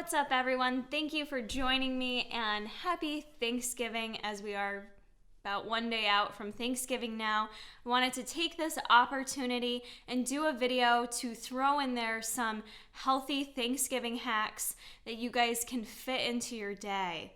What's up, everyone? Thank you for joining me, and happy Thanksgiving as we are about one day out from Thanksgiving now. I wanted to take this opportunity and do a video to throw in there some healthy Thanksgiving hacks that you guys can fit into your day.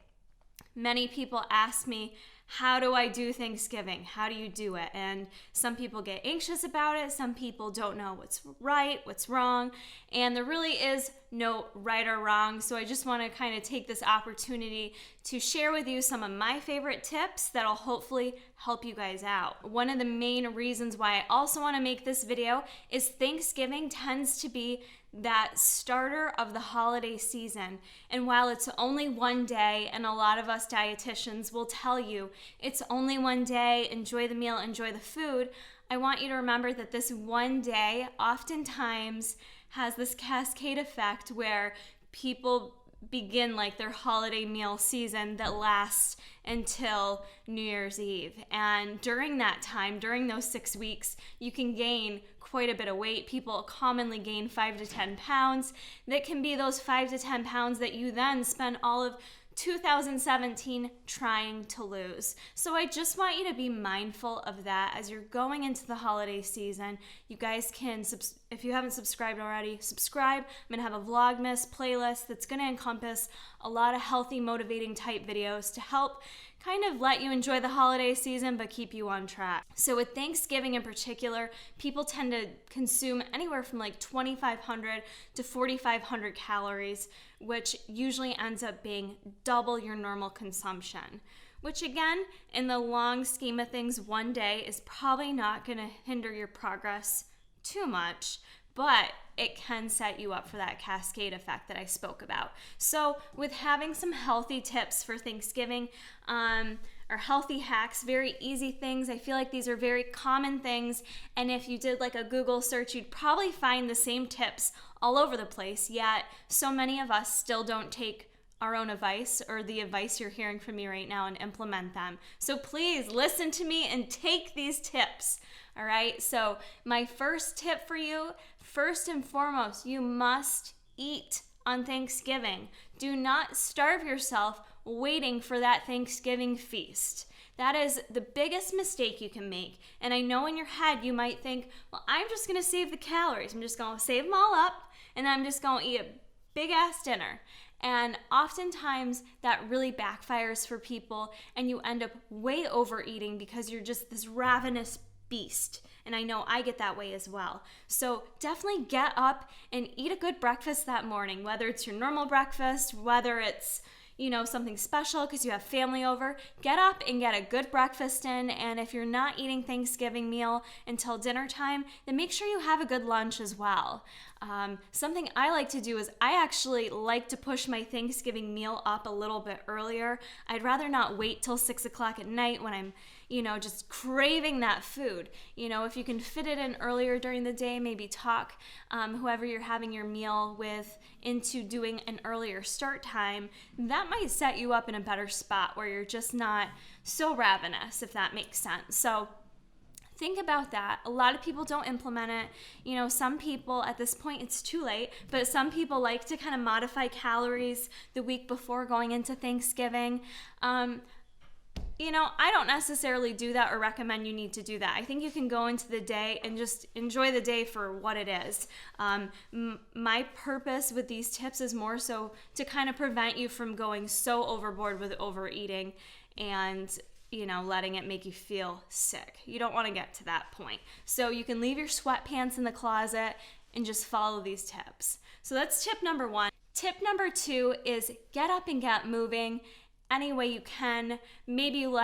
Many people ask me, how do I do Thanksgiving? How do you do it? And some people get anxious about it. Some people don't know what's right, what's wrong. And there really is no right or wrong. So I just want to kind of take this opportunity to share with you some of my favorite tips that'll hopefully help you guys out. One of the main reasons why I also want to make this video is Thanksgiving tends to be that starter of the holiday season. And while it's only one day, and a lot of us dietitians will tell you it's only one day, enjoy the meal, enjoy the food, I want you to remember that this one day oftentimes has this cascade effect where people begin like their holiday meal season that lasts until New Year's Eve. And during that time, during those 6 weeks, you can gain quite a bit of weight. People commonly gain 5 to 10 pounds. That can be those 5 to 10 pounds that you then spend all of 2017 trying to lose. So I just want you to be mindful of that as you're going into the holiday season. You guys can, if you haven't subscribed already, subscribe. I'm gonna have a Vlogmas playlist that's gonna encompass a lot of healthy, motivating type videos to help kind of let you enjoy the holiday season but keep you on track. So with Thanksgiving in particular, people tend to consume anywhere from like 2,500 to 4,500 calories, which usually ends up being double your normal consumption. Which again, in the long scheme of things, one day is probably not gonna hinder your progress too much, but it can set you up for that cascade effect that I spoke about. So with having some healthy tips for Thanksgiving, or healthy hacks, very easy things. I feel like these are very common things, and if you did like a Google search, you'd probably find the same tips all over the place, yet so many of us still don't take our own advice or the advice you're hearing from me right now and implement them. So please listen to me and take these tips. All right, so my first tip for you, first and foremost, you must eat on Thanksgiving. Do not starve yourself waiting for that Thanksgiving feast. That is the biggest mistake you can make. And I know in your head you might think, well, I'm just gonna save the calories. I'm just gonna save them all up and I'm just gonna eat a big ass dinner. And oftentimes that really backfires for people and you end up way overeating because you're just this ravenous beast. And I know I get that way as well. So definitely get up and eat a good breakfast that morning, whether it's your normal breakfast, whether it's something special because you have family over. Get up and get a good breakfast in, and if you're not eating Thanksgiving meal until dinner time, then make sure you have a good lunch as well. Something I like to do is I actually like to push my Thanksgiving meal up a little bit earlier. I'd rather not wait till 6 o'clock at night when I'm just craving that food. If you can fit it in earlier during the day, maybe talk whoever you're having your meal with into doing an earlier start time. That might set you up in a better spot where you're just not so ravenous, if that makes sense. So think about that. A lot of people don't implement it. Some people, at this point it's too late, but some people like to kind of modify calories the week before going into Thanksgiving. I don't necessarily do that or recommend you need to do that. I think you can go into the day and just enjoy the day for what it is. My purpose with these tips is more so to kind of prevent you from going so overboard with overeating and letting it make you feel sick. You don't want to get to that point. So you can leave your sweatpants in the closet and just follow these tips. So that's tip number one. Tip number two is get up and get moving any way you can. Maybe you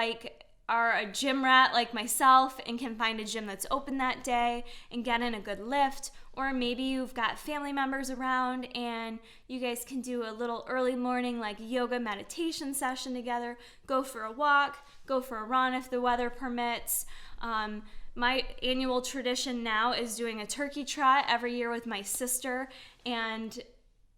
are a gym rat like myself and can find a gym that's open that day and get in a good lift, or maybe you've got family members around and you guys can do a little early morning like yoga meditation session together. Go for a walk, go for a run if the weather permits. My annual tradition now is doing a turkey trot every year with my sister, and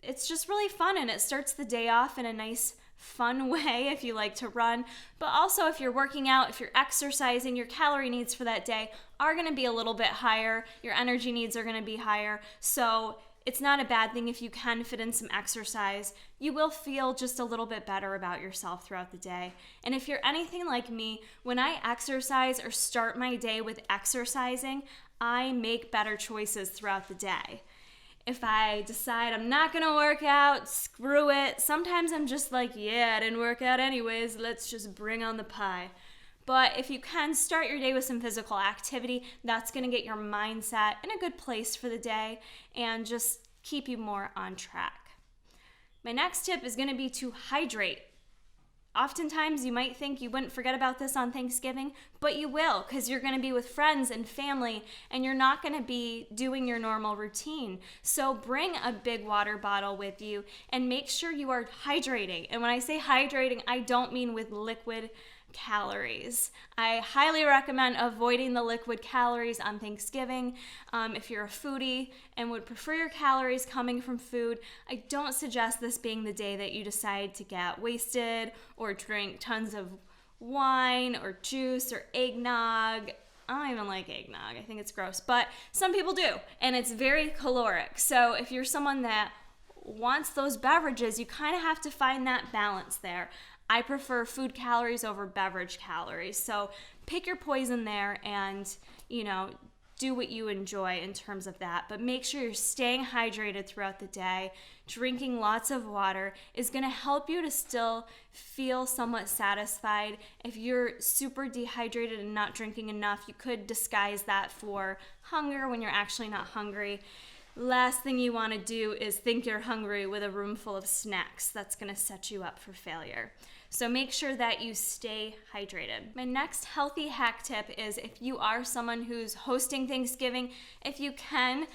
it's just really fun, and it starts the day off in a nice fun way if you like to run, but also if you're working out, if you're exercising, your calorie needs for that day are going to be a little bit higher, your energy needs are going to be higher. So it's not a bad thing if you can fit in some exercise. You will feel just a little bit better about yourself throughout the day. And if you're anything like me, when I exercise or start my day with exercising, I make better choices throughout the day. If I decide I'm not gonna work out, screw it. Sometimes I'm just like, yeah, I didn't work out anyways, let's just bring on the pie. But if you can start your day with some physical activity, that's gonna get your mindset in a good place for the day and just keep you more on track. My next tip is gonna be to hydrate. Oftentimes you might think you wouldn't forget about this on Thanksgiving, but you will, because you're gonna be with friends and family and you're not gonna be doing your normal routine. So bring a big water bottle with you and make sure you are hydrating. And when I say hydrating, I don't mean with liquid calories. I highly recommend avoiding the liquid calories on Thanksgiving. If you're a foodie and would prefer your calories coming from food, I don't suggest this being the day that you decide to get wasted or drink tons of wine or juice or eggnog. I don't even like eggnog. I think it's gross, but some people do, and it's very caloric. So if you're someone that wants those beverages, you kind of have to find that balance there. I prefer food calories over beverage calories. So pick your poison there and, do what you enjoy in terms of that. But make sure you're staying hydrated throughout the day. Drinking lots of water is going to help you to still feel somewhat satisfied. If you're super dehydrated and not drinking enough, you could disguise that for hunger when you're actually not hungry. Last thing you want to do is think you're hungry with a room full of snacks. That's going to set you up for failure. So make sure that you stay hydrated. My next healthy hack tip is if you are someone who's hosting Thanksgiving, if you can,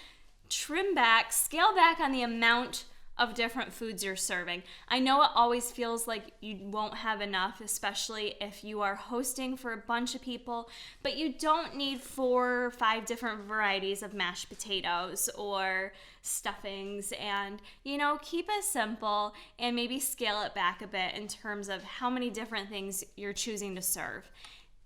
scale back on the amount of different foods you're serving. I know it always feels like you won't have enough, especially if you are hosting for a bunch of people, but you don't need 4 or 5 different varieties of mashed potatoes or stuffings, and keep it simple and maybe scale it back a bit in terms of how many different things you're choosing to serve.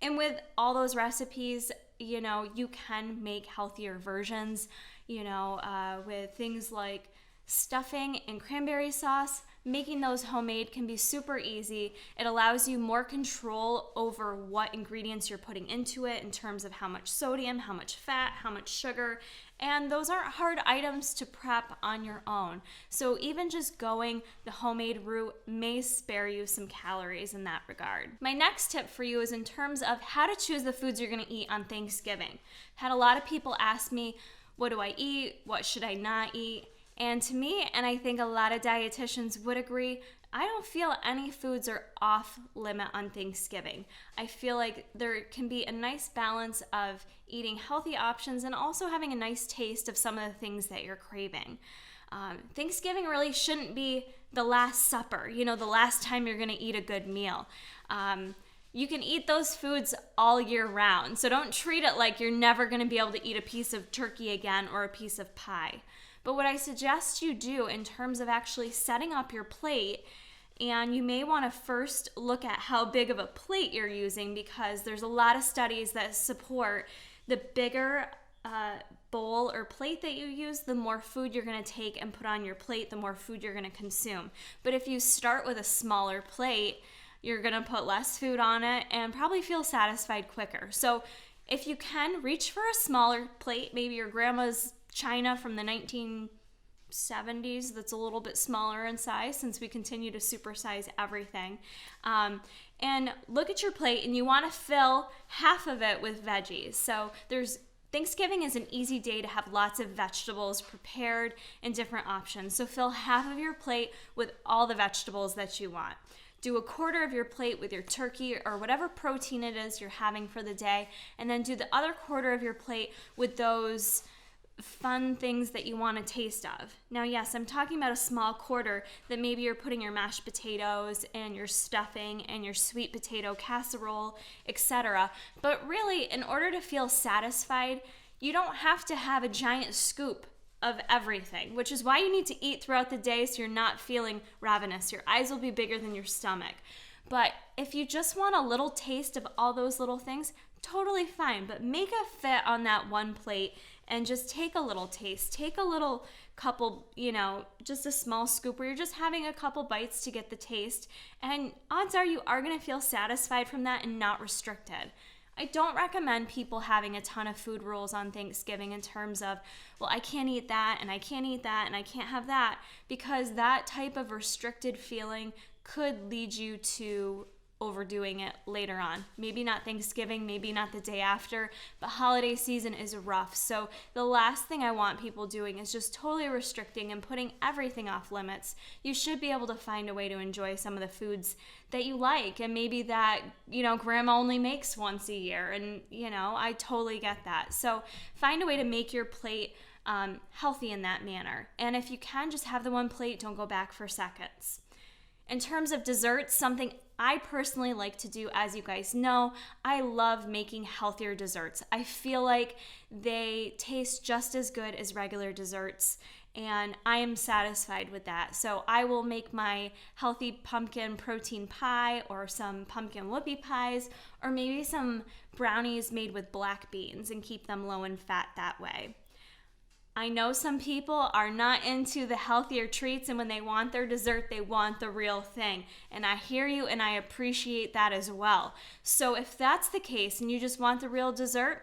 And with all those recipes, you can make healthier versions, with things like stuffing and cranberry sauce. Making those homemade can be super easy. It allows you more control over what ingredients you're putting into it in terms of how much sodium, how much fat, how much sugar, and those aren't hard items to prep on your own. So even just going the homemade route may spare you some calories in that regard. My next tip for you is in terms of how to choose the foods you're gonna eat on Thanksgiving. Had a lot of people ask me, what do I eat? What should I not eat? And to me, and I think a lot of dietitians would agree, I don't feel any foods are off limit on Thanksgiving. I feel like there can be a nice balance of eating healthy options and also having a nice taste of some of the things that you're craving. Thanksgiving really shouldn't be the last supper, the last time you're gonna eat a good meal. You can eat those foods all year round, so don't treat it like you're never gonna be able to eat a piece of turkey again or a piece of pie. But what I suggest you do in terms of actually setting up your plate, and you may want to first look at how big of a plate you're using, because there's a lot of studies that support the bigger bowl or plate that you use, the more food you're going to take and put on your plate, the more food you're going to consume. But if you start with a smaller plate, you're going to put less food on it and probably feel satisfied quicker. So if you can, reach for a smaller plate, maybe your grandma's china from the 1970s that's a little bit smaller in size, since we continue to supersize everything. And look at your plate, and you want to fill half of it with veggies. So Thanksgiving is an easy day to have lots of vegetables prepared and different options. So fill half of your plate with all the vegetables that you want. Do a quarter of your plate with your turkey or whatever protein it is you're having for the day, and then do the other quarter of your plate with those fun things that you want a taste of. Now, yes, I'm talking about a small quarter that maybe you're putting your mashed potatoes and your stuffing and your sweet potato casserole, etc. But really, in order to feel satisfied, you don't have to have a giant scoop of everything, which is why you need to eat throughout the day so you're not feeling ravenous. Your eyes will be bigger than your stomach. But if you just want a little taste of all those little things, totally fine, but make a fit on that one plate and just take a little taste. Take a little couple, just a small scoop where you're just having a couple bites to get the taste. And odds are you are going to feel satisfied from that and not restricted. I don't recommend people having a ton of food rules on Thanksgiving in terms of, well, I can't eat that and I can't eat that and I can't have that, because that type of restricted feeling could lead you to overdoing it later on. Maybe not Thanksgiving, maybe not the day after, but holiday season is rough. So the last thing I want people doing is just totally restricting and putting everything off limits. You should be able to find a way to enjoy some of the foods that you like, and maybe that, grandma only makes once a year, and, I totally get that. So find a way to make your plate healthy in that manner. And if you can, just have the one plate, don't go back for seconds. In terms of desserts, something I personally like to do, as you guys know, I love making healthier desserts. I feel like they taste just as good as regular desserts, and I am satisfied with that. So I will make my healthy pumpkin protein pie, or some pumpkin whoopie pies, or maybe some brownies made with black beans and keep them low in fat that way. I know some people are not into the healthier treats, and when they want their dessert, they want the real thing. And I hear you, and I appreciate that as well. So if that's the case and you just want the real dessert,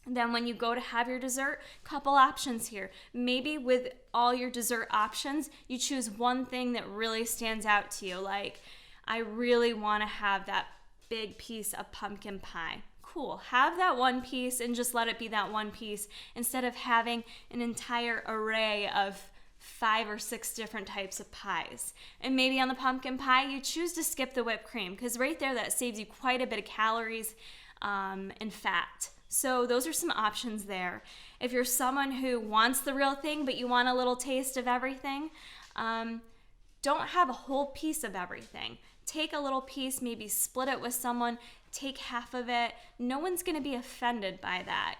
then when you go to have your dessert, couple options here. Maybe with all your dessert options, you choose one thing that really stands out to you. Like, I really want to have that big piece of pumpkin pie. Cool. Have that one piece and just let it be that one piece, instead of having an entire array of 5 or 6 different types of pies. And maybe on the pumpkin pie, you choose to skip the whipped cream, because right there, that saves you quite a bit of calories and fat. So those are some options there. If you're someone who wants the real thing, but you want a little taste of everything, don't have a whole piece of everything. Take a little piece, maybe split it with someone, take half of it. No one's going to be offended by that,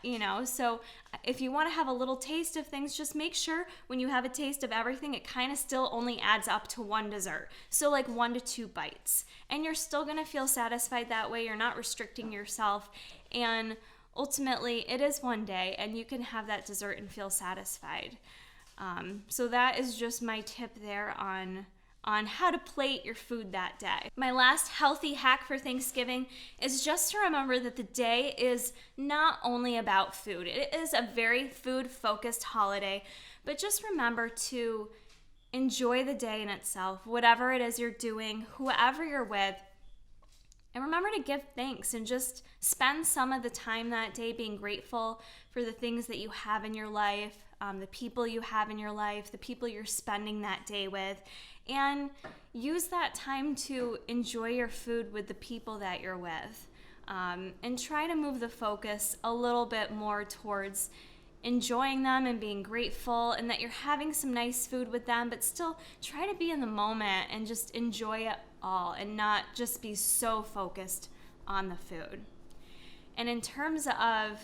So if you want to have a little taste of things, just make sure when you have a taste of everything, it kind of still only adds up to one dessert. So like 1 to 2 bites. And you're still going to feel satisfied that way. You're not restricting yourself. And ultimately, it is one day, and you can have that dessert and feel satisfied. So that is just my tip there on how to plate your food that day. My last healthy hack for Thanksgiving is just to remember that the day is not only about food. It is a very food-focused holiday, but just remember to enjoy the day in itself, whatever it is you're doing, whoever you're with, and remember to give thanks and just spend some of the time that day being grateful for the things that you have in your life, the people you have in your life, the people you're spending that day with, and use that time to enjoy your food with the people that you're with. And try to move the focus a little bit more towards enjoying them and being grateful, and that you're having some nice food with them, but still try to be in the moment and just enjoy it all and not just be so focused on the food. And in terms of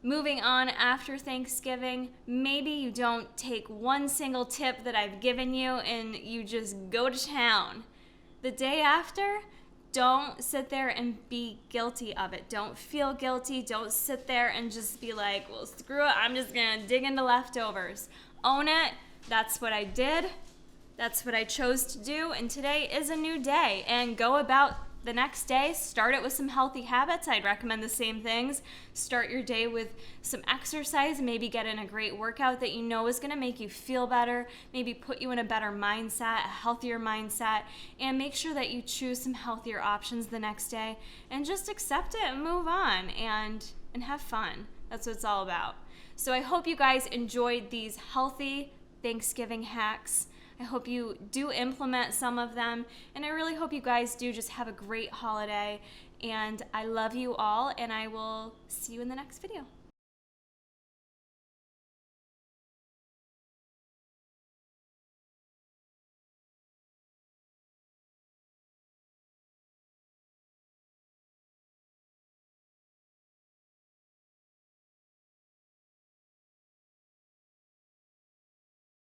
moving on after Thanksgiving, maybe you don't take one single tip that I've given you and you just go to town. The day after, don't sit there and be guilty of it. Don't feel guilty. Don't sit there and just be like, well, screw it, I'm just gonna dig into leftovers. Own it. That's what I did. That's what I chose to do, and today is a new day. And go about the next day, start it with some healthy habits. I'd recommend the same things. Start your day with some exercise, maybe get in a great workout that you know is going to make you feel better, maybe put you in a better mindset, a healthier mindset, and make sure that you choose some healthier options the next day, and just accept it and move on and have fun. That's what it's all about. So I hope you guys enjoyed these healthy Thanksgiving hacks. I hope you do implement some of them, and I really hope you guys do just have a great holiday, and I love you all, and I will see you in the next video.